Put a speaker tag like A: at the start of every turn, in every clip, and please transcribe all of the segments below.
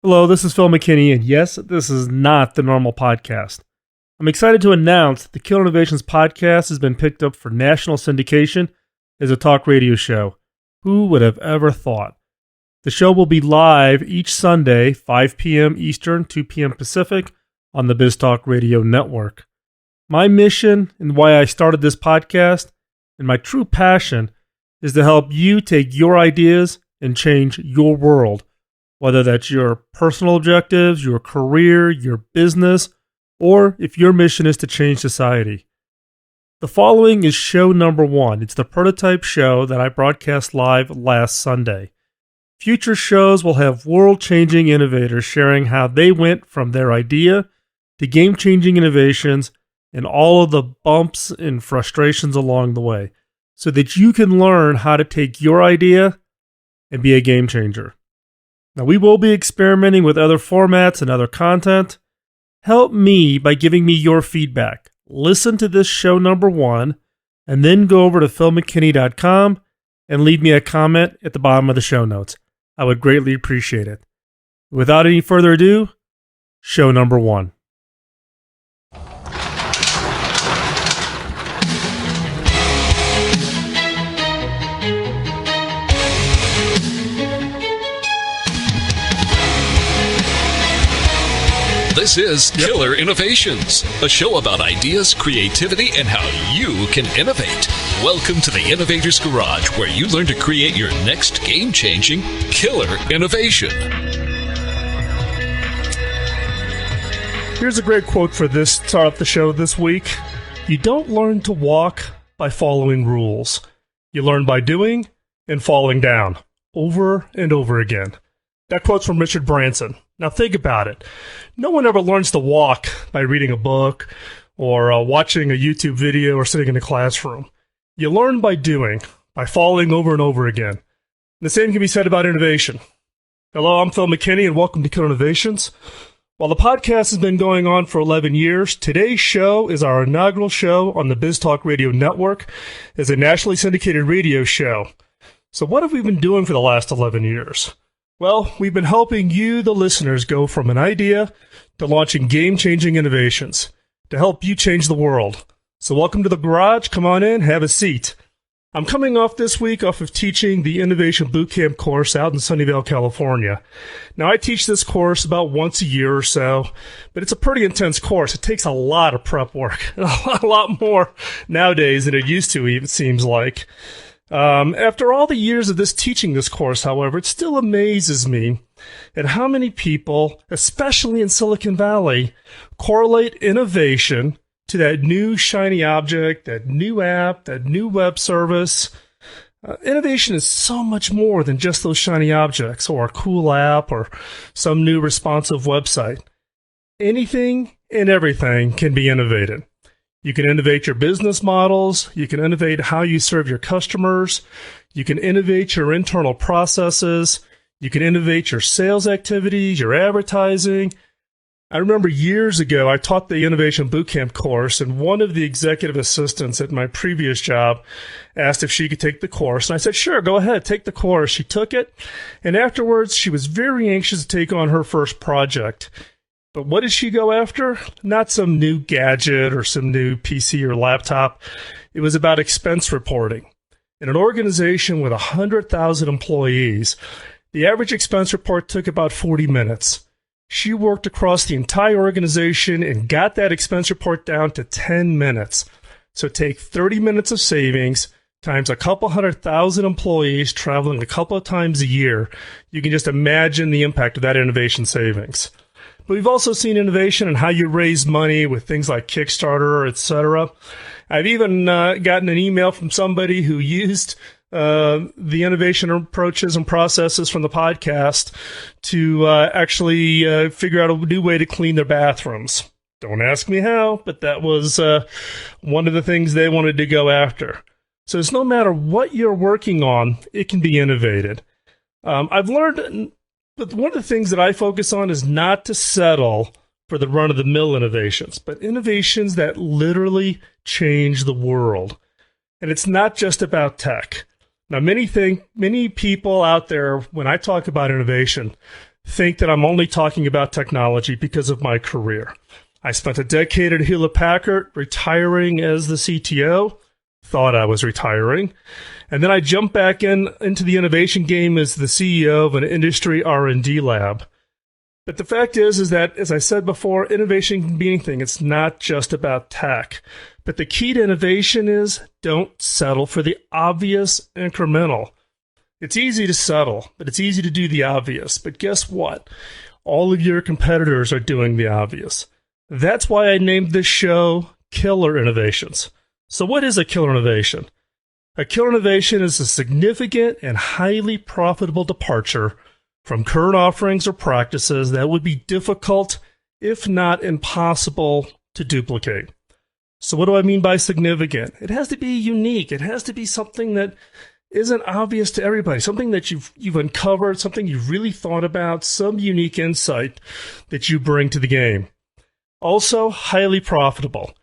A: Hello, this is Phil McKinney, and yes, this is not the normal podcast. I'm excited to announce that the Killer Innovations podcast has been picked up for national syndication as a talk radio show. Who would have ever thought? The show will be live each Sunday, 5 p.m. Eastern, 2 p.m. Pacific, on the BizTalk Radio Network. My mission and why I started this podcast, and my true passion, is to help you take your ideas and change your world. Whether that's your personal objectives, your career, your business, or if your mission is to change society. The following is show number 1. It's the prototype show that I broadcast live last Sunday. Future shows will have world-changing innovators sharing how they went from their idea to game-changing innovations and all of the bumps and frustrations along the way, so that you can learn how to take your idea and be a game changer. Now, we will be experimenting with other formats and other content. Help me by giving me your feedback. Listen to this show number 1, and then go over to philmckinney.com and leave me a comment at the bottom of the show notes. I would greatly appreciate it. Without any further ado, show number 1.
B: This is Killer Innovations, a show about ideas, creativity, and how you can innovate. Welcome to the Innovator's Garage, where you learn to create your next game-changing killer innovation.
A: Here's a great quote for this to start off the show this week. You don't learn to walk by following rules. You learn by doing and falling down over and over again. That quote's from Richard Branson. Now think about it. No one ever learns to walk by reading a book or watching a YouTube video or sitting in a classroom. You learn by doing, by falling over and over again. And the same can be said about innovation. Hello, I'm Phil McKinney, and welcome to Killer Innovations. While the podcast has been going on for 11 years, today's show is our inaugural show on the BizTalk Radio Network as a nationally syndicated radio show. So what have we been doing for the last 11 years? Well, we've been helping you, the listeners, go from an idea to launching game-changing innovations to help you change the world. So welcome to the garage. Come on in, have a seat. I'm coming off this week of teaching the Innovation Bootcamp course out in Sunnyvale, California. Now, I teach this course about once a year or so, but it's a pretty intense course. It takes a lot of prep work, a lot more nowadays than it used to, it seems like. After all the years of teaching this course, however, it still amazes me at how many people, especially in Silicon Valley, correlate innovation to that new shiny object, that new app, that new web service. Innovation is so much more than just those shiny objects or a cool app or some new responsive website. Anything and everything can be innovated. You can innovate your business models. You can innovate how you serve your customers. You can innovate your internal processes. You can innovate your sales activities, your advertising. I remember years ago, I taught the Innovation Bootcamp course, and one of the executive assistants at my previous job asked if she could take the course. And I said, sure, go ahead, take the course. She took it, and afterwards, she was very anxious to take on her first project. But what did she go after? Not some new gadget or some new PC or laptop. It was about expense reporting. In an organization with 100,000 employees, the average expense report took about 40 minutes. She worked across the entire organization and got that expense report down to 10 minutes. So take 30 minutes of savings times a couple 100,000 employees traveling a couple of times a year. You can just imagine the impact of that innovation savings. But we've also seen innovation in how you raise money with things like Kickstarter, etc. I've even gotten an email from somebody who used the innovation approaches and processes from the podcast to actually figure out a new way to clean their bathrooms. Don't ask me how, but that was one of the things they wanted to go after. So it's no matter what you're working on, it can be innovated. I've learned... But one of the things that I focus on is not to settle for the run-of-the-mill innovations, but innovations that literally change the world. And it's not just about tech. Now, many people out there, when I talk about innovation, think that I'm only talking about technology because of my career. I spent a decade at Hewlett-Packard, retiring as the CTO, thought I was retiring, and then I jumped back into the innovation game as the CEO of an industry R&D lab. But the fact is that, as I said before, innovation can be anything. It's not just about tech. But the key to innovation is don't settle for the obvious incremental. It's easy to settle, but it's easy to do the obvious. But guess what? All of your competitors are doing the obvious. That's why I named this show Killer Innovations. So what is a killer innovation? A killer innovation is a significant and highly profitable departure from current offerings or practices that would be difficult, if not impossible, to duplicate. So what do I mean by significant? It has to be unique. It has to be something that isn't obvious to everybody, something that you've uncovered, something you've really thought about, some unique insight that you bring to the game. Also, highly profitable.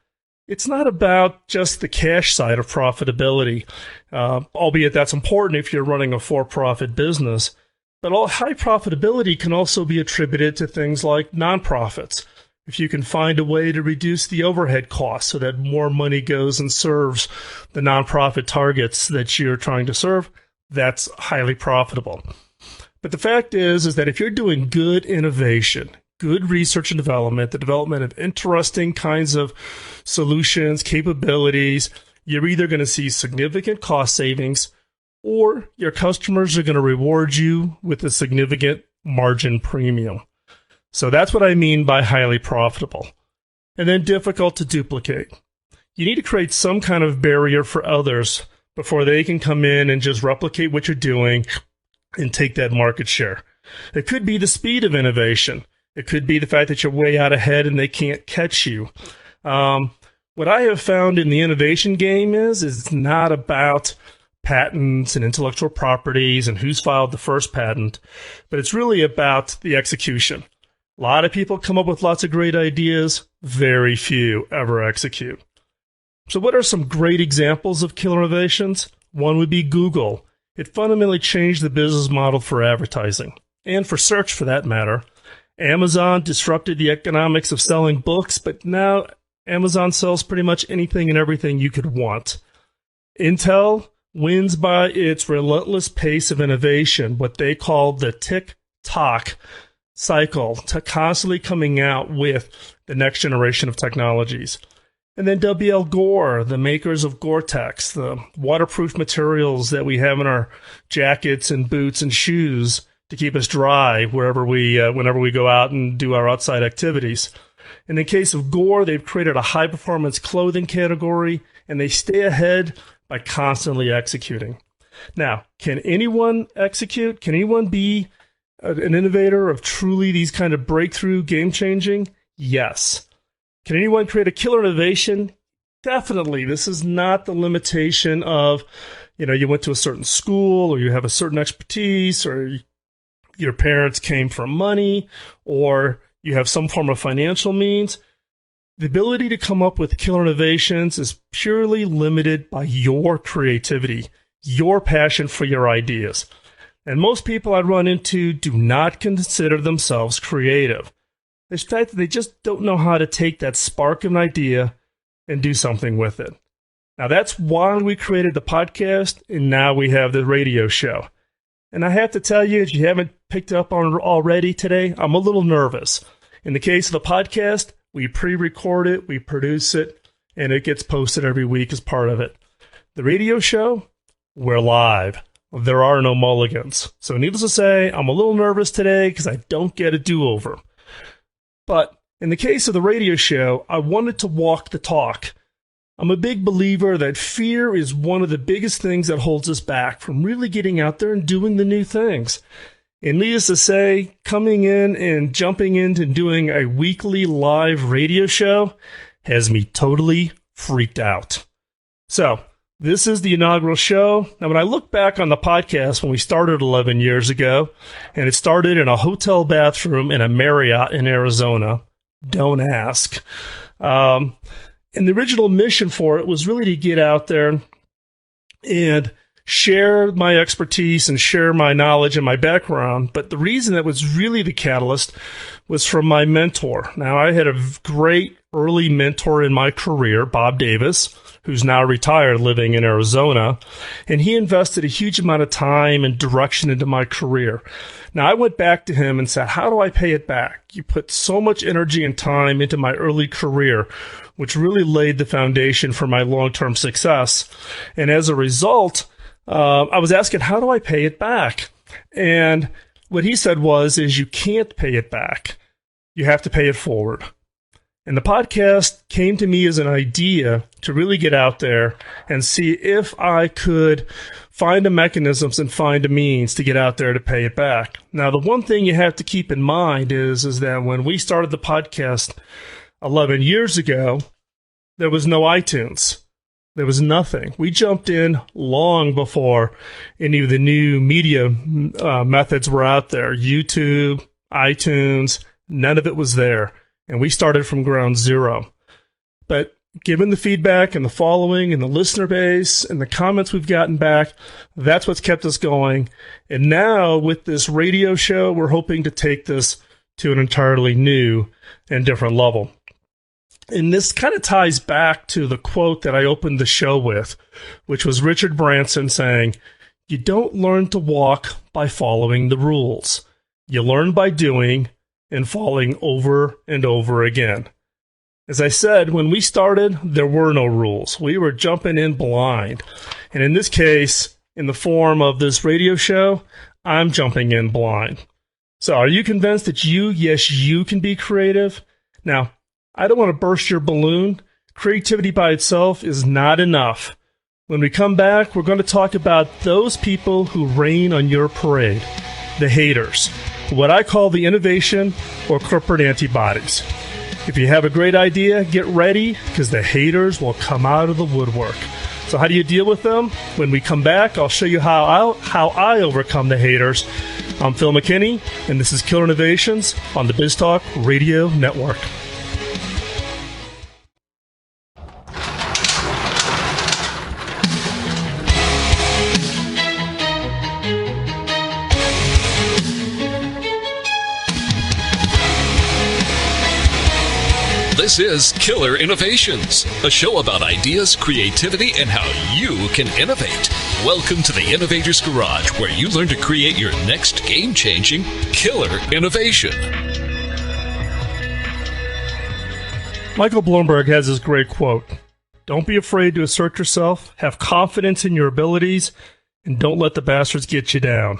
A: It's not about just the cash side of profitability, albeit that's important if you're running a for-profit business. But high profitability can also be attributed to things like nonprofits. If you can find a way to reduce the overhead costs so that more money goes and serves the nonprofit targets that you're trying to serve, that's highly profitable. But the fact is that if you're doing good innovation, good research and development, the development of interesting kinds of solutions, capabilities, you're either going to see significant cost savings or your customers are going to reward you with a significant margin premium. So that's what I mean by highly profitable. And then difficult to duplicate. You need to create some kind of barrier for others before they can come in and just replicate what you're doing and take that market share. It could be the speed of innovation. It could be the fact that you're way out ahead and they can't catch you. What I have found in the innovation game is it's not about patents and intellectual properties and who's filed the first patent, but it's really about the execution. A lot of people come up with lots of great ideas, very few ever execute. So what are some great examples of killer innovations? One would be Google. It fundamentally changed the business model for advertising, and for search for that matter. Amazon disrupted the economics of selling books, but now Amazon sells pretty much anything and everything you could want. Intel wins by its relentless pace of innovation, what they call the tick-tock cycle, to constantly coming out with the next generation of technologies. And then WL Gore, the makers of Gore-Tex, the waterproof materials that we have in our jackets and boots and shoes to keep us dry whenever we go out and do our outside activities. In the case of Gore, they've created a high-performance clothing category, and they stay ahead by constantly executing. Now, can anyone execute? Can anyone be an innovator of truly these kind of breakthrough, game-changing? Yes. Can anyone create a killer innovation? Definitely. This is not the limitation of, you went to a certain school or you have a certain expertise or your parents came from money or you have some form of financial means. The ability to come up with killer innovations is purely limited by your creativity, your passion for your ideas. And most people I run into do not consider themselves creative. It's the fact that they just don't know how to take that spark of an idea and do something with it. Now, that's why we created the podcast, and now we have the radio show. And I have to tell you, if you haven't picked up on it already today, I'm a little nervous. In the case of the podcast, we pre-record it, we produce it, and it gets posted every week as part of it. The radio show, we're live. There are no mulligans. So needless to say, I'm a little nervous today because I don't get a do-over. But in the case of the radio show, I wanted to walk the talk. I'm a big believer that fear is one of the biggest things that holds us back from really getting out there and doing the new things. And needless to say, coming in and jumping into doing a weekly live radio show has me totally freaked out. So, this is the inaugural show. Now, when I look back on the podcast when we started 11 years ago, and it started in a hotel bathroom in a Marriott in Arizona, don't ask. And the original mission for it was really to get out there and share my expertise and share my knowledge and my background. But the reason that was really the catalyst was from my mentor. Now, I had a great early mentor in my career, Bob Davis, who's now retired living in Arizona, and he invested a huge amount of time and direction into my career. Now, I went back to him and said, how do I pay it back? You put so much energy and time into my early career, which really laid the foundation for my long-term success. And as a result, I was asking, how do I pay it back? And what he said is you can't pay it back. You have to pay it forward. And the podcast came to me as an idea to really get out there and see if I could find the mechanisms and find a means to get out there to pay it back. Now, the one thing you have to keep in mind is that when we started the podcast 11 years ago, there was no iTunes. There was nothing. We jumped in long before any of the new media methods were out there. YouTube, iTunes, none of it was there. And we started from ground zero. But given the feedback and the following and the listener base and the comments we've gotten back, that's what's kept us going. And now with this radio show, we're hoping to take this to an entirely new and different level. And this kind of ties back to the quote that I opened the show with, which was Richard Branson saying, "You don't learn to walk by following the rules. You learn by doing and falling over and over again." As I said, when we started, there were no rules. We were jumping in blind. And in this case, in the form of this radio show, I'm jumping in blind. So are you convinced that you can be creative? Now, I don't want to burst your balloon. Creativity by itself is not enough. When we come back, we're going to talk about those people who rain on your parade, the haters, what I call the innovation or corporate antibodies. If you have a great idea, get ready because the haters will come out of the woodwork. So how do you deal with them? When we come back, I'll show you how I overcome the haters. I'm Phil McKinney, and this is Killer Innovations on the BizTalk Radio Network.
B: This is Killer Innovations, a show about ideas, creativity, and how you can innovate. Welcome to the Innovator's Garage, where you learn to create your next game-changing killer innovation.
A: Michael Bloomberg has this great quote: "Don't be afraid to assert yourself, have confidence in your abilities, and don't let the bastards get you down."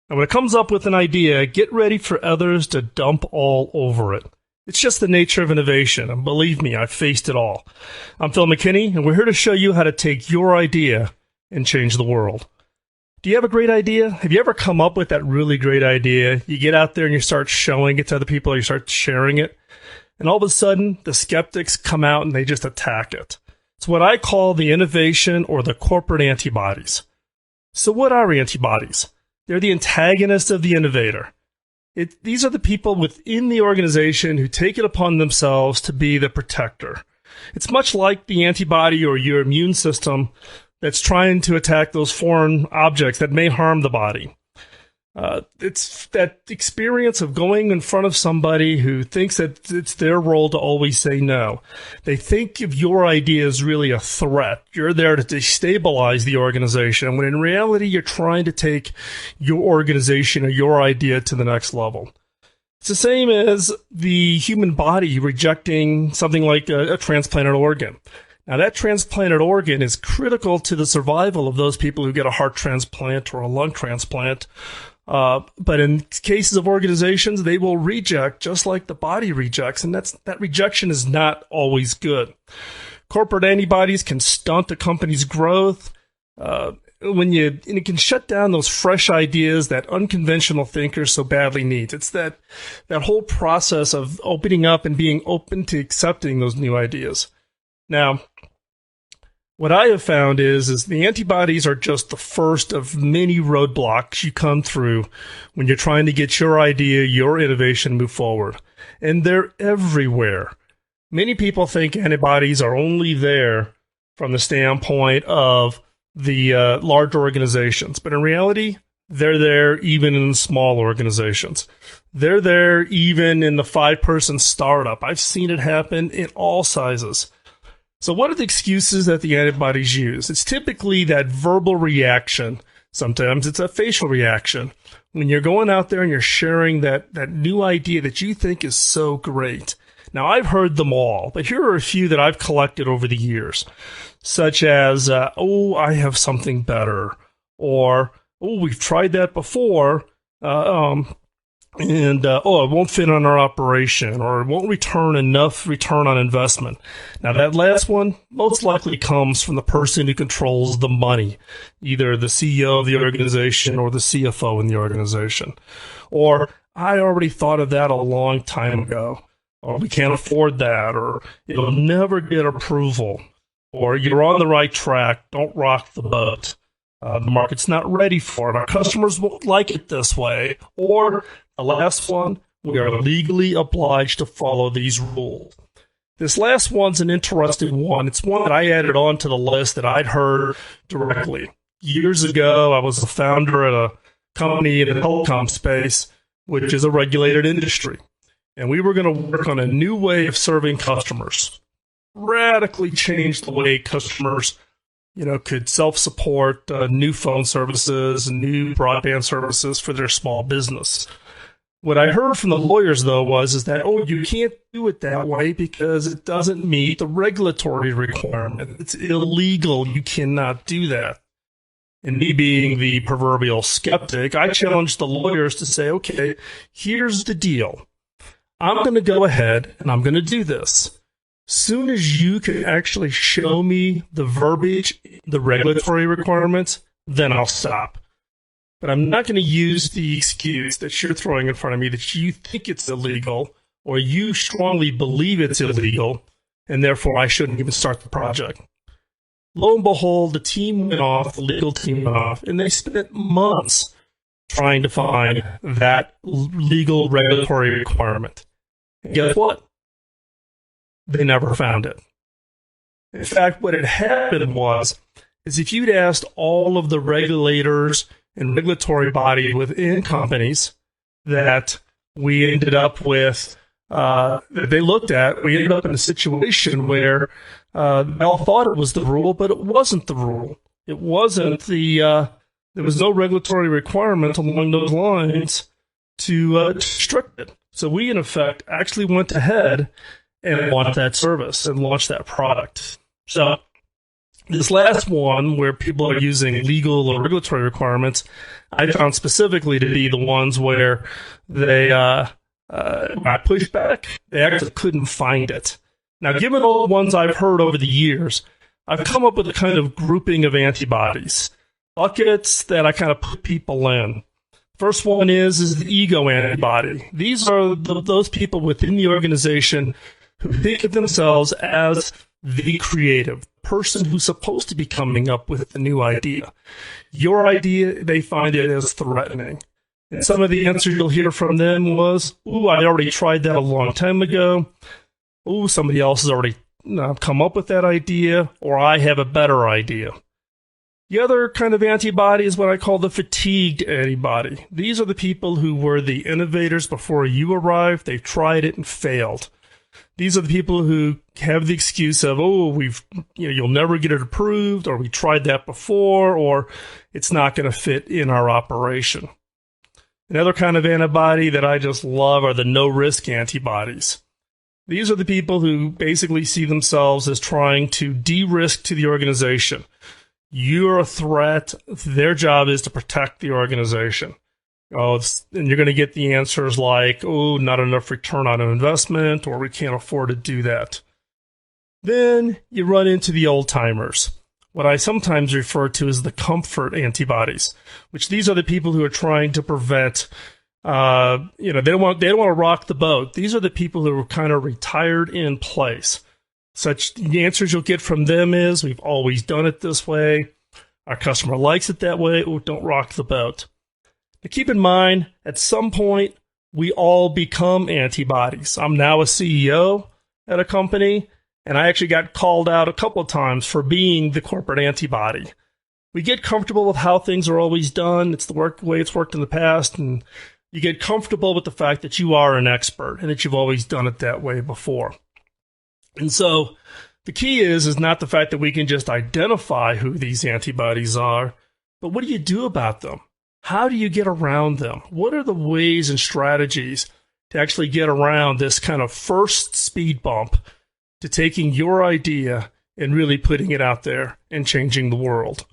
A: And when it comes up with an idea, get ready for others to dump all over it. It's just the nature of innovation, and believe me, I've faced it all. I'm Phil McKinney, and we're here to show you how to take your idea and change the world. Do you have a great idea? Have you ever come up with that really great idea? You get out there and you start showing it to other people, or you start sharing it, and all of a sudden, the skeptics come out and they just attack it. It's what I call the innovation or the corporate antibodies. So what are antibodies? They're the antagonists of the innovator. These are the people within the organization who take it upon themselves to be the protector. It's much like the antibody or your immune system that's trying to attack those foreign objects that may harm the body. It's that experience of going in front of somebody who thinks that it's their role to always say no. They think of your idea as really a threat. You're there to destabilize the organization, when in reality, you're trying to take your organization or your idea to the next level. It's the same as the human body rejecting something like a transplanted organ. Now, that transplanted organ is critical to the survival of those people who get a heart transplant or a lung transplant. But in cases of organizations, they will reject just like the body rejects, and that rejection is not always good. Corporate antibodies can stunt a company's growth. And it can shut down those fresh ideas that unconventional thinkers so badly need. It's that whole process of opening up and being open to accepting those new ideas. Now, what I have found is the antibodies are just the first of many roadblocks you come through when you're trying to get your idea, your innovation move forward. And they're everywhere. Many people think antibodies are only there from the standpoint of the large organizations. But in reality, they're there even in small organizations. They're there even in the 5-person startup. I've seen it happen in all sizes. So what are the excuses that the antibodies use? It's typically that verbal reaction. Sometimes it's a facial reaction. When you're going out there and you're sharing that new idea that you think is so great. Now, I've heard them all, but here are a few that I've collected over the years, such as, I have something better, or, we've tried that before, it won't fit on our operation, or it won't return enough return on investment. Now, that last one most likely comes from the person who controls the money, either the CEO of the organization or the CFO in the organization. Or, I already thought of that a long time ago, or we can't afford that, or it'll never get approval, or you're on the right track, don't rock the boat. The market's not ready for it. Our customers won't like it this way. Or the last one, we are legally obliged to follow these rules. This last one's an interesting one. It's one that I added on to the list that I'd heard directly. Years ago, I was a founder at a company in the telecom space, which is a regulated industry. And we were going to work on a new way of serving customers. Radically change the way customers could self-support new phone services, new broadband services for their small business. What I heard from the lawyers, though, is that, you can't do it that way because it doesn't meet the regulatory requirement. It's illegal. You cannot do that. And me being the proverbial skeptic, I challenged the lawyers to say, okay, here's the deal. I'm going to go ahead and I'm going to do this. Soon as you can actually show me the verbiage, the regulatory requirements, then I'll stop. But I'm not going to use the excuse that you're throwing in front of me that you think it's illegal or you strongly believe it's illegal, and therefore I shouldn't even start the project. Lo and behold, the legal team went off, and they spent months trying to find that legal regulatory requirement. And guess what? They never found it. In fact, what had happened is if you'd asked all of the regulators and regulatory bodies within companies that we ended up with, that they looked at, we ended up in a situation where they all thought it was the rule, but it wasn't the rule. It wasn't there was no regulatory requirement along those lines to restrict it. So we, in effect, actually went ahead and launched that service and launched that product. So this last one, where people are using legal or regulatory requirements, I found specifically to be the ones where they got pushed back. They actually couldn't find it. Now, given all the ones I've heard over the years, I've come up with a kind of grouping of antibodies, buckets that I kind of put people in. First one is the ego antibody. These are those people within the organization who think of themselves as the creative person who's supposed to be coming up with the new idea. Your idea, they find it as threatening. And some of the answers you'll hear from them was, I already tried that a long time ago. Somebody else has already come up with that idea, or I have a better idea. The other kind of antibody is what I call the fatigued antibody. These are the people who were the innovators before you arrived. They've tried it and failed. These are the people who have the excuse of, you'll never get it approved, or we tried that before, or it's not going to fit in our operation. Another kind of antibody that I just love are the no-risk antibodies. These are the people who basically see themselves as trying to de-risk to the organization. You're a threat. Their job is to protect the organization. And you're going to get the answers like, not enough return on investment, or we can't afford to do that. Then you run into the old timers, what I sometimes refer to as the comfort antibodies, which these are the people who are trying to prevent, they don't want to rock the boat. These are the people who are kind of retired in place. The answers you'll get from them is, we've always done it this way. Our customer likes it that way. Don't rock the boat. Now, keep in mind, at some point, we all become antibodies. I'm now a CEO at a company, and I actually got called out a couple of times for being the corporate antibody. we get comfortable with how things are always done. It's the way it's worked in the past, and you get comfortable with the fact that you are an expert and that you've always done it that way before. And so the key is not the fact that we can just identify who these antibodies are, but what do you do about them? How do you get around them? What are the ways and strategies to actually get around this kind of first speed bump to taking your idea and really putting it out there and changing the world?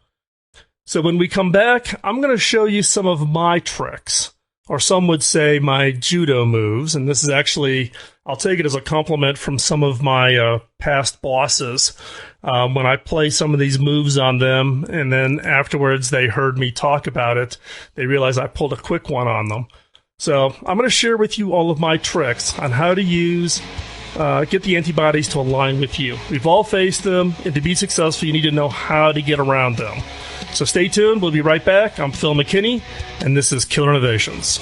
A: So when we come back, I'm going to show you some of my tricks, or some would say my judo moves. And this is actually, I'll take it as a compliment from some of my past bosses when I play some of these moves on them. And then afterwards, they heard me talk about it. They realized I pulled a quick one on them. So I'm going to share with you all of my tricks on how to get the antibodies to align with you. We've all faced them, and to be successful, you need to know how to get around them. So stay tuned. We'll be right back. I'm Phil McKinney, and this is Killer Innovations.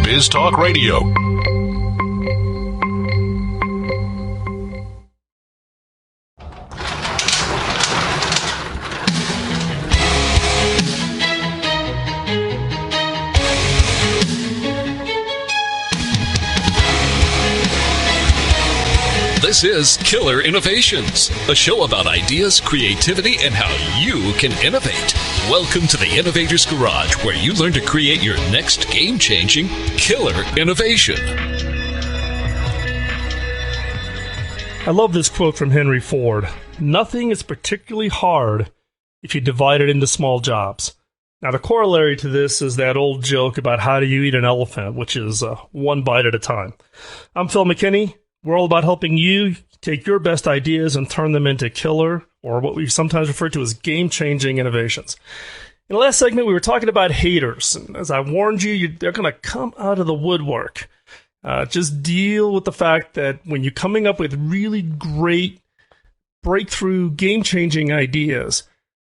B: Biz Talk Radio. This is Killer Innovations, a show about ideas, creativity, and how you can innovate. Welcome to the Innovator's Garage, where you learn to create your next game-changing killer innovation.
A: I love this quote from Henry Ford. Nothing is particularly hard if you divide it into small jobs. Now, the corollary to this is that old joke about how do you eat an elephant, which is one bite at a time. I'm Phil McKinney. We're all about helping you take your best ideas and turn them into killer, or what we sometimes refer to as game-changing innovations. In the last segment, we were talking about haters. And as I warned you, they're going to come out of the woodwork. Just deal with the fact that when you're coming up with really great breakthrough, game-changing ideas,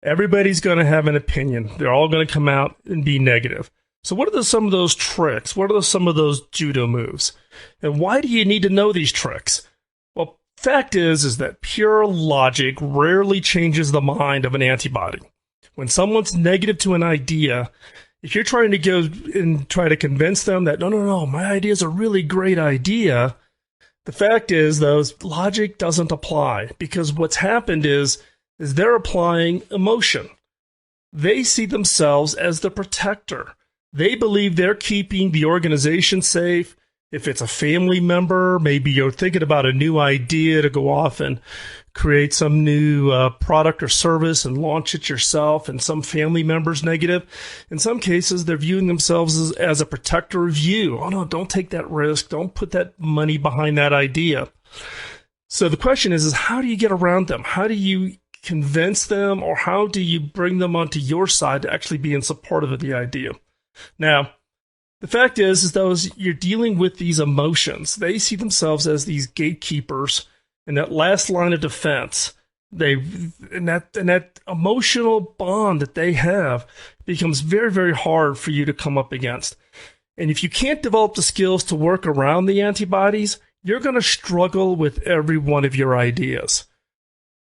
A: everybody's going to have an opinion. They're all going to come out and be negative. So what are some of those tricks? What are some of those judo moves? And why do you need to know these tricks? Well, fact is that pure logic rarely changes the mind of an antibody. When someone's negative to an idea, if you're trying to go and try to convince them that, no, my idea is a really great idea, the fact is, though, logic doesn't apply, because what's happened is they're applying emotion. They see themselves as the protector. They believe they're keeping the organization safe. If it's a family member, maybe you're thinking about a new idea to go off and create some new product or service and launch it yourself, and some family member's negative. In some cases, they're viewing themselves as a protector of you. Oh, no, don't take that risk. Don't put that money behind that idea. So the question is how do you get around them? How do you convince them, or how do you bring them onto your side to actually be in support of the idea? Now, the fact is that you're dealing with these emotions. They see themselves as these gatekeepers, and that last line of defense. And that emotional bond that they have becomes very, very hard for you to come up against. And if you can't develop the skills to work around the antibodies, you're going to struggle with every one of your ideas.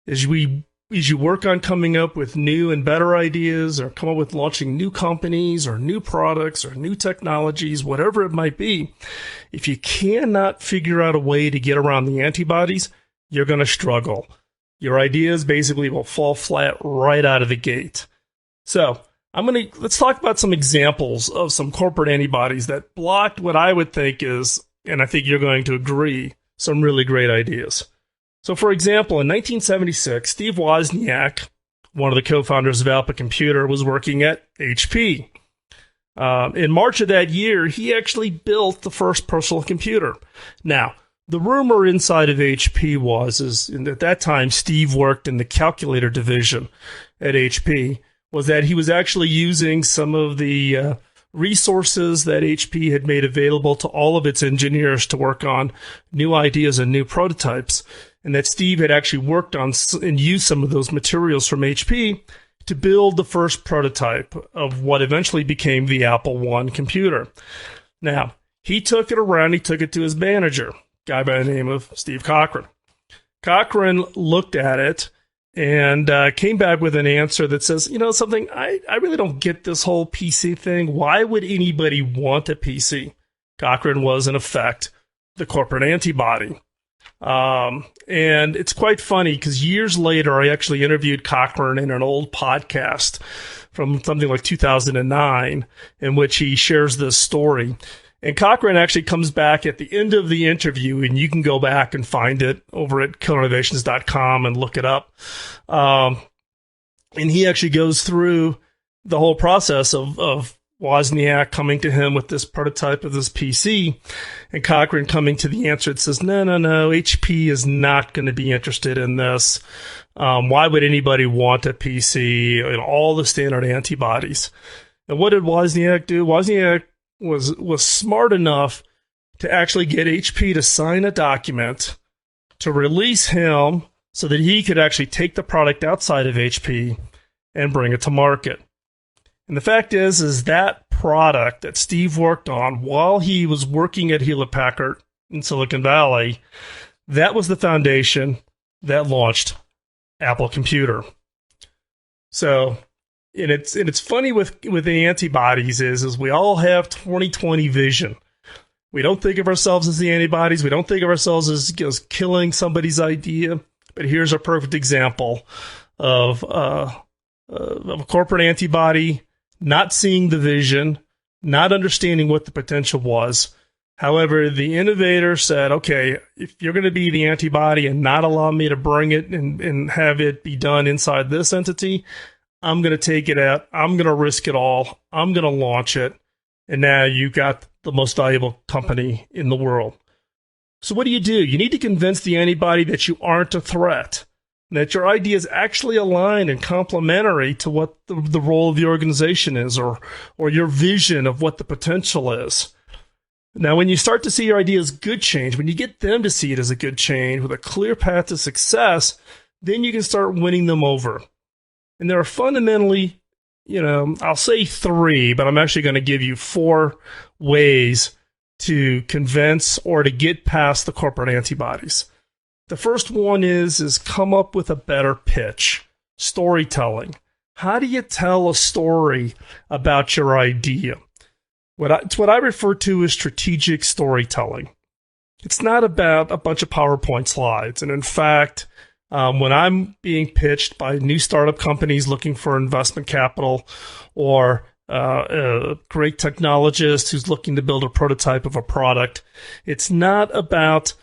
A: As you work on coming up with new and better ideas, or come up with launching new companies or new products or new technologies, whatever it might be, if you cannot figure out a way to get around the antibodies, you're going to struggle. Your ideas basically will fall flat right out of the gate. So let's talk about some examples of some corporate antibodies that blocked what I would think is, and I think you're going to agree, some really great ideas. So, for example, in 1976, Steve Wozniak, one of the co-founders of Alpha Computer, was working at HP. In March of that year, he actually built the first personal computer. Now, the rumor inside of HP was at that time, Steve worked in the calculator division at HP, was that he was actually using some of the resources that HP had made available to all of its engineers to work on new ideas and new prototypes, and that Steve had actually worked on and used some of those materials from HP to build the first prototype of what eventually became the Apple I computer. Now, he took it around, he took it to his manager, a guy by the name of Steve Cochran. Cochran looked at it and came back with an answer that says, something, I really don't get this whole PC thing. Why would anybody want a PC? Cochran was, in effect, the corporate antibody. And it's quite funny because years later, I actually interviewed Cochran in an old podcast from something like 2009 in which he shares this story. And Cochran actually comes back at the end of the interview, and you can go back and find it over at killerinnovations.com and look it up. And he actually goes through the whole process of Wozniak coming to him with this prototype of this PC, and Cochran coming to the answer that says, no, HP is not going to be interested in this. Why would anybody want a PC? And all the standard antibodies. And what did Wozniak do? Wozniak was smart enough to actually get HP to sign a document to release him so that he could actually take the product outside of HP and bring it to market. And the fact is that product that Steve worked on while he was working at Hewlett-Packard in Silicon Valley, that was the foundation that launched Apple Computer. So, and it's funny with the antibodies is we all have 20/20 vision. We don't think of ourselves as the antibodies. We don't think of ourselves as killing somebody's idea. But here's a perfect example of a corporate antibody not seeing the vision, not understanding what the potential was. However, the innovator said, okay, if you're going to be the antibody and not allow me to bring it and have it be done inside this entity, I'm going to take it out. I'm going to risk it all. I'm going to launch it. And now you got the most valuable company in the world. So what do? You need to convince the antibody that you aren't a threat, that your idea is actually aligned and complementary to what the role of the organization is, or your vision of what the potential is. Now, when you start to see your idea as good change, when you get them to see it as a good change with a clear path to success, then you can start winning them over. And there are fundamentally, I'll say 3, but I'm actually going to give you 4 ways to convince or to get past the corporate antibodies. The first one is come up with a better pitch, storytelling. How do you tell a story about your idea? It's what I refer to as strategic storytelling. It's not about a bunch of PowerPoint slides. And in fact, when I'm being pitched by new startup companies looking for investment capital, or a great technologist who's looking to build a prototype of a product, it's not about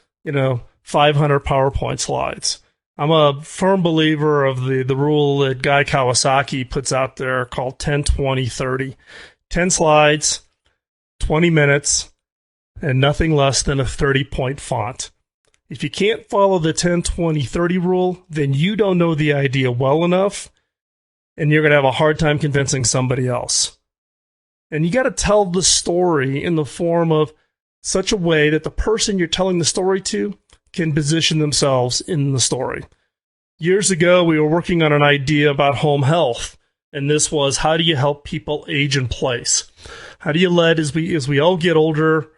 A: 500 PowerPoint slides. I'm a firm believer of the rule that Guy Kawasaki puts out there called 10-20-30. 10 slides, 20 minutes, and nothing less than a 30-point font. If you can't follow the 10-20-30 rule, then you don't know the idea well enough, and you're going to have a hard time convincing somebody else. And you got to tell the story in the form of such a way that the person you're telling the story to can position themselves in the story. Years ago, we were working on an idea about home health, and this was, how do you help people age in place? How do you let, as we all get older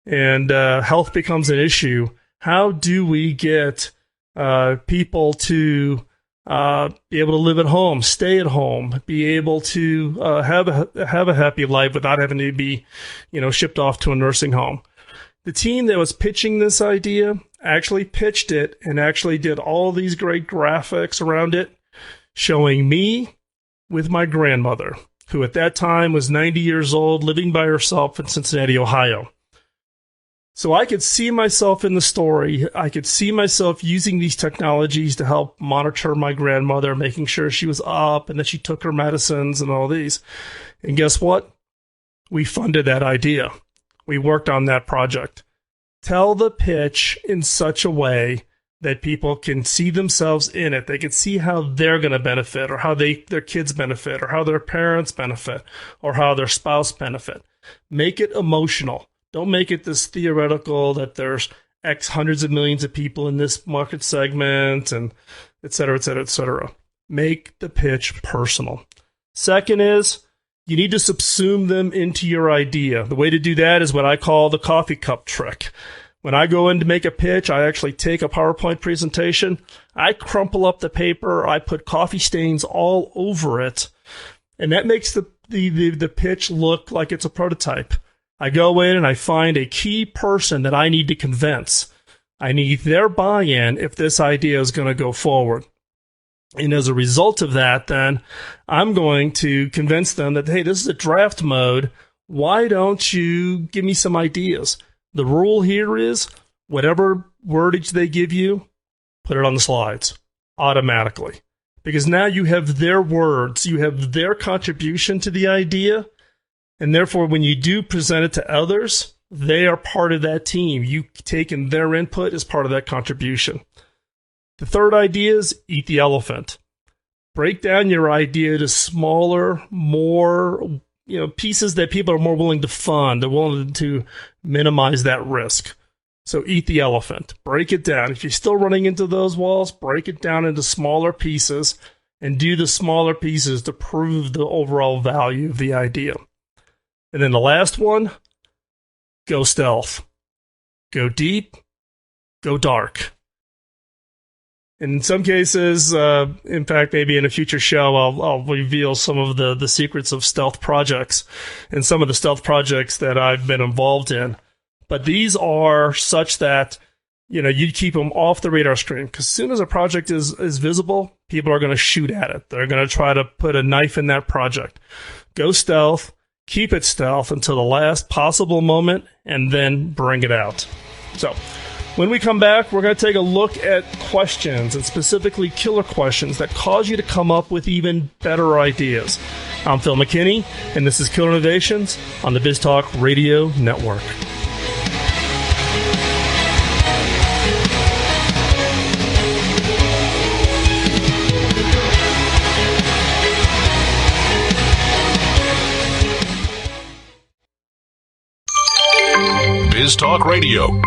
A: and health becomes an issue, how do we get people to be able to live at home, stay at home, be able to have a happy life without having to be, shipped off to a nursing home? The team that was pitching this idea actually pitched it and actually did all these great graphics around it, showing me with my grandmother, who at that time was 90 years old, living by herself in Cincinnati, Ohio. So I could see myself in the story. I could see myself using these technologies to help monitor my grandmother, making sure she was up and that she took her medicines and all these. And guess what? We funded that idea. We worked on that project. Tell the pitch in such a way that people can see themselves in it. They can see how they're going to benefit, or how their kids benefit, or how their parents benefit, or how their spouse benefit. Make it emotional. Don't make it this theoretical that there's X hundreds of millions of people in this market segment, and et cetera, et cetera, et cetera. make the pitch personal. Second is, you need to subsume them into your idea. The way to do that is what I call the coffee cup trick. When I go in to make a pitch, I actually take a PowerPoint presentation, I crumple up the paper, I put coffee stains all over it, and that makes the pitch look like it's a prototype. I go in and I find a key person that I need to convince. I need their buy-in if this idea is going to go forward. And as a result of that, then, I'm going to convince them that, hey, this is a draft mode. Why don't you give me some ideas? The rule here is whatever wordage they give you, put it on the slides automatically. Because now you have their words, you have their contribution to the idea, and therefore when you do present it to others, they are part of that team. You taking their input as part of that contribution. The third idea is eat the elephant. Break down your idea to smaller, more pieces that people are more willing to fund. They're willing to minimize that risk. So eat the elephant. Break it down. If you're still running into those walls, break it down into smaller pieces and do the smaller pieces to prove the overall value of the idea. And then the last one, go stealth. Go deep. Go dark. In some cases, in fact, maybe in a future show, I'll reveal some of the secrets of stealth projects and some of the stealth projects that I've been involved in. But these are such that, you keep them off the radar screen, because as soon as a project is visible, people are going to shoot at it. They're going to try to put a knife in that project. Go stealth, keep it stealth until the last possible moment, and then bring it out. So, when we come back, we're going to take a look at questions, and specifically killer questions that cause you to come up with even better ideas. I'm Phil McKinney, and this is Killer Innovations on the BizTalk Radio Network.
B: BizTalk Radio.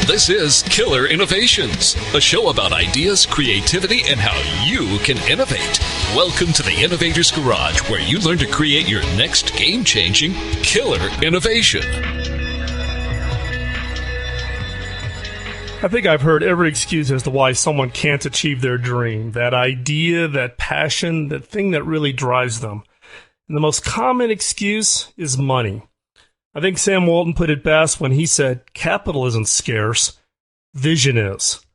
B: This is Killer Innovations, a show about ideas, creativity, and how you can innovate. Welcome to the Innovator's Garage, where you learn to create your next game-changing killer innovation.
A: I think I've heard every excuse as to why someone can't achieve their dream, that idea, that passion, that thing that really drives them. And the most common excuse is money. I think Sam Walton put it best when he said, capital isn't scarce, vision is.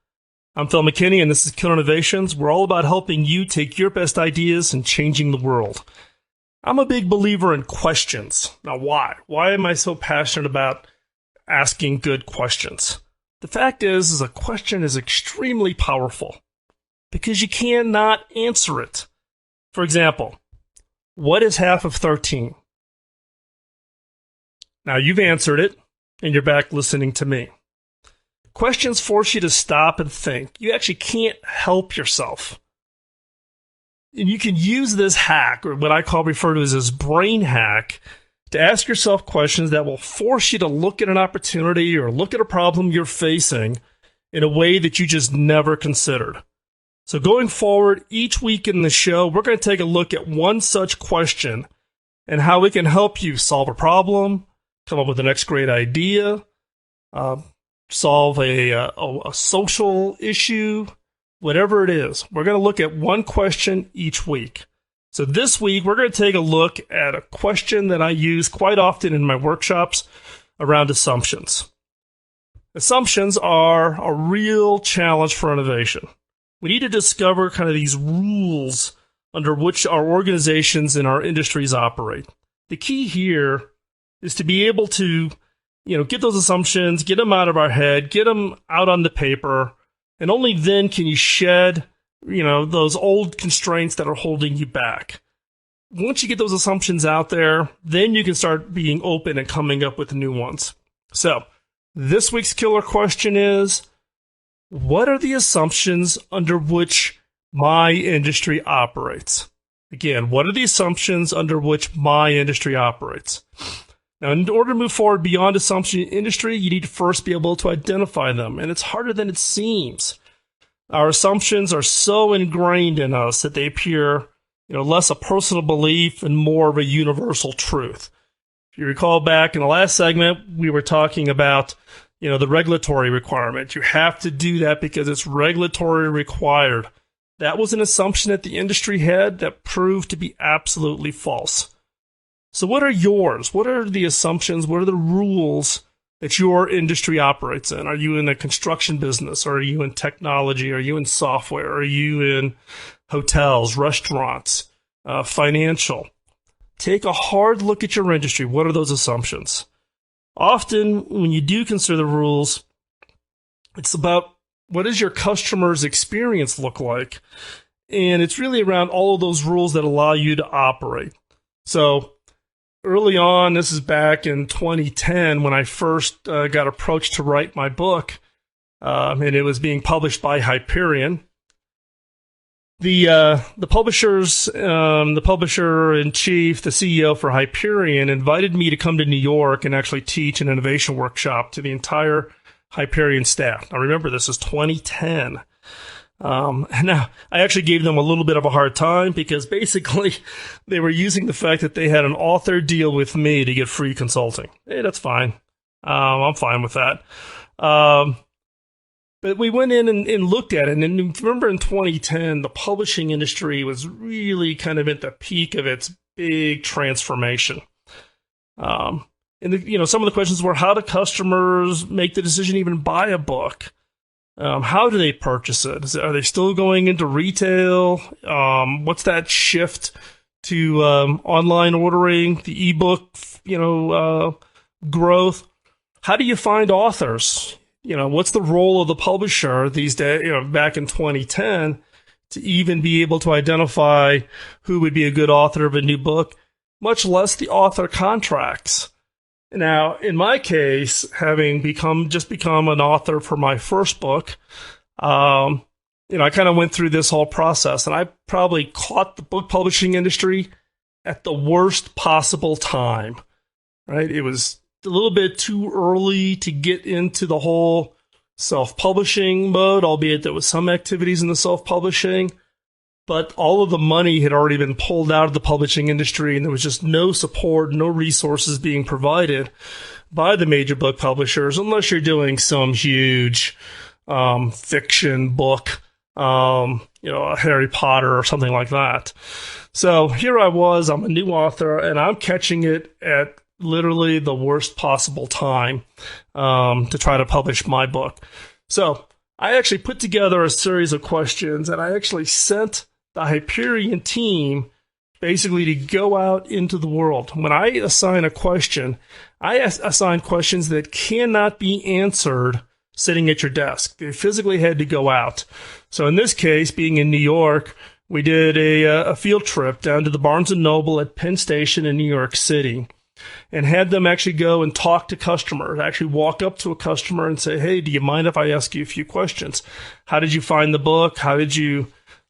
A: I'm Phil McKinney, and this is Killer Innovations. We're all about helping you take your best ideas and changing the world. I'm a big believer in questions. Now, why? Why am I so passionate about asking good questions? The fact is a question is extremely powerful because you cannot answer it. For example, what is half of 13? Now, you've answered it, and you're back listening to me. Questions force you to stop and think. You actually can't help yourself. And you can use this hack, or what I refer to as this brain hack, to ask yourself questions that will force you to look at an opportunity or look at a problem you're facing in a way that you just never considered. So going forward, each week in the show, we're going to take a look at one such question and how it can help you solve a problem, come up with the next great idea, solve a social issue, whatever it is. We're going to look at one question each week. So this week, we're going to take a look at a question that I use quite often in my workshops around assumptions. Assumptions are a real challenge for innovation. We need to discover kind of these rules under which our organizations and our industries operate. The key here is to be able to, get those assumptions, get them out of our head, get them out on the paper, and only then can you shed, those old constraints that are holding you back. Once you get those assumptions out there, then you can start being open and coming up with new ones. So, this week's killer question is, what are the assumptions under which my industry operates? Again, what are the assumptions under which my industry operates? Now, in order to move forward beyond assumption industry, you need to first be able to identify them, and it's harder than it seems. Our assumptions are so ingrained in us that they appear, less a personal belief and more of a universal truth. If you recall back in the last segment, we were talking about, the regulatory requirement. You have to do that because it's regulatory required. That was an assumption that the industry had that proved to be absolutely false. So what are yours? What are the assumptions? What are the rules that your industry operates in? Are you in the construction business? Or are you in technology? Are you in software? Are you in hotels, restaurants, financial? Take a hard look at your industry. What are those assumptions? Often, when you do consider the rules, it's about what does your customer's experience look like? And it's really around all of those rules that allow you to operate. So early on, this is back in 2010 when I first got approached to write my book, and it was being published by Hyperion. The publishers, the publisher-in-chief, the CEO for Hyperion, invited me to come to New York and actually teach an innovation workshop to the entire Hyperion staff. Now remember, this is 2010. And now I actually gave them a little bit of a hard time because basically they were using the fact that they had an author deal with me to get free consulting. Hey, that's fine. I'm fine with that. But we went in and looked at it. And remember in 2010, the publishing industry was really kind of at the peak of its big transformation. And some of the questions were, how do customers make the decision to even buy a book? How do they purchase it? Are they still going into retail? What's that shift to online ordering, the ebook, growth? How do you find authors? What's the role of the publisher these days, back in 2010, to even be able to identify who would be a good author of a new book, much less the author contracts? Now, in my case, having become an author for my first book, I kind of went through this whole process, and I probably caught the book publishing industry at the worst possible time, right? It was a little bit too early to get into the whole self-publishing mode, albeit there was some activities in the self-publishing. But all of the money had already been pulled out of the publishing industry, and there was just no support, no resources being provided by the major book publishers, unless you're doing some huge fiction book, a Harry Potter or something like that. So here I was, I'm a new author, and I'm catching it at literally the worst possible time to try to publish my book. So I actually put together a series of questions, and I actually sent the Hyperion team basically to go out into the world. When I assign a question, I assign questions that cannot be answered sitting at your desk. They physically had to go out. So in this case, being in New York, we did a field trip down to the Barnes & Noble at Penn Station in New York City and had them actually go and talk to customers, actually walk up to a customer and say, hey, do you mind if I ask you a few questions? How did you find the book? How did you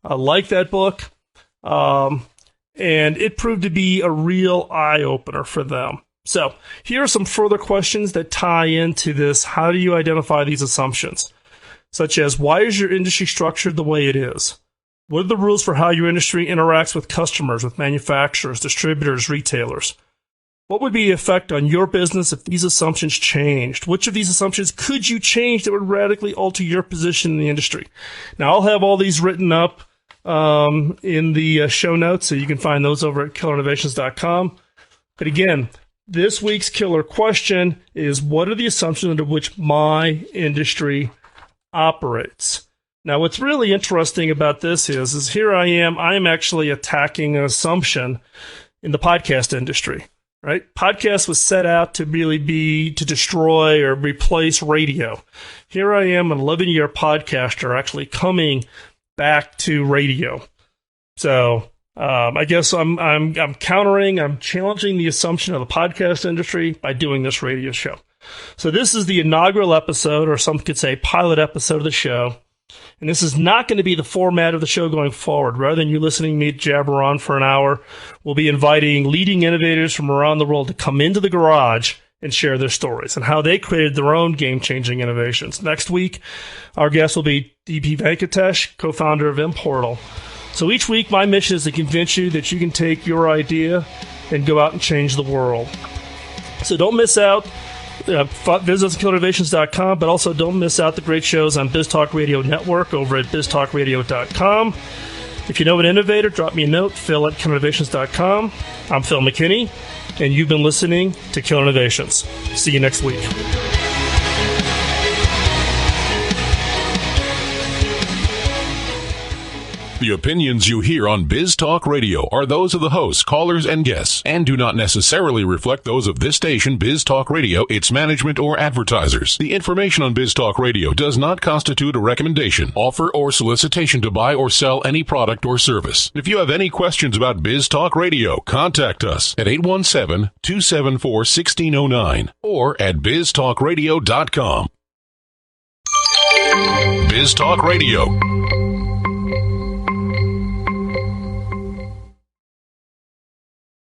A: like that book? And it proved to be a real eye-opener for them. So here are some further questions that tie into this. How do you identify these assumptions? Such as, why is your industry structured the way it is? What are the rules for how your industry interacts with customers, with manufacturers, distributors, retailers? What would be the effect on your business if these assumptions changed? Which of these assumptions could you change that would radically alter your position in the industry? Now, I'll have all these written up in the show notes, so you can find those over at killerinnovations.com. But again, this week's killer question is, what are the assumptions under which my industry operates? Now, what's really interesting about this is here I'm actually attacking an assumption in the podcast industry, right? Podcast was set out to really be to destroy or replace radio. Here I am, an 11-year podcaster, actually coming back to radio. So I guess I'm challenging the assumption of the podcast industry by doing this radio show. So this is the inaugural episode, or some could say pilot episode of the show. And this is not going to be the format of the show going forward. Rather than you listening to me jabber on for an hour, we'll be inviting leading innovators from around the world to come into the garage and share their stories and how they created their own game-changing innovations. Next week, our guest will be DP Venkatesh, co-founder of Importal. So each week, my mission is to convince you that you can take your idea and go out and change the world. So don't miss out. Visit us at killerinnovations.com, but also don't miss out the great shows on BizTalk Radio Network over at biztalkradio.com. If you know an innovator, drop me a note, Phil at killerinnovations.com. I'm Phil McKinney, and you've been listening to Killer Innovations. See you next week.
C: The opinions you hear on Biz Talk Radio are those of the hosts, callers, and guests, and do not necessarily reflect those of this station, Biz Talk Radio, its management, or advertisers. The information on Biz Talk Radio does not constitute a recommendation, offer, or solicitation to buy or sell any product or service. If you have any questions about Biz Talk Radio, contact us at 817-274-1609 or at biztalkradio.com. Biz Talk Radio.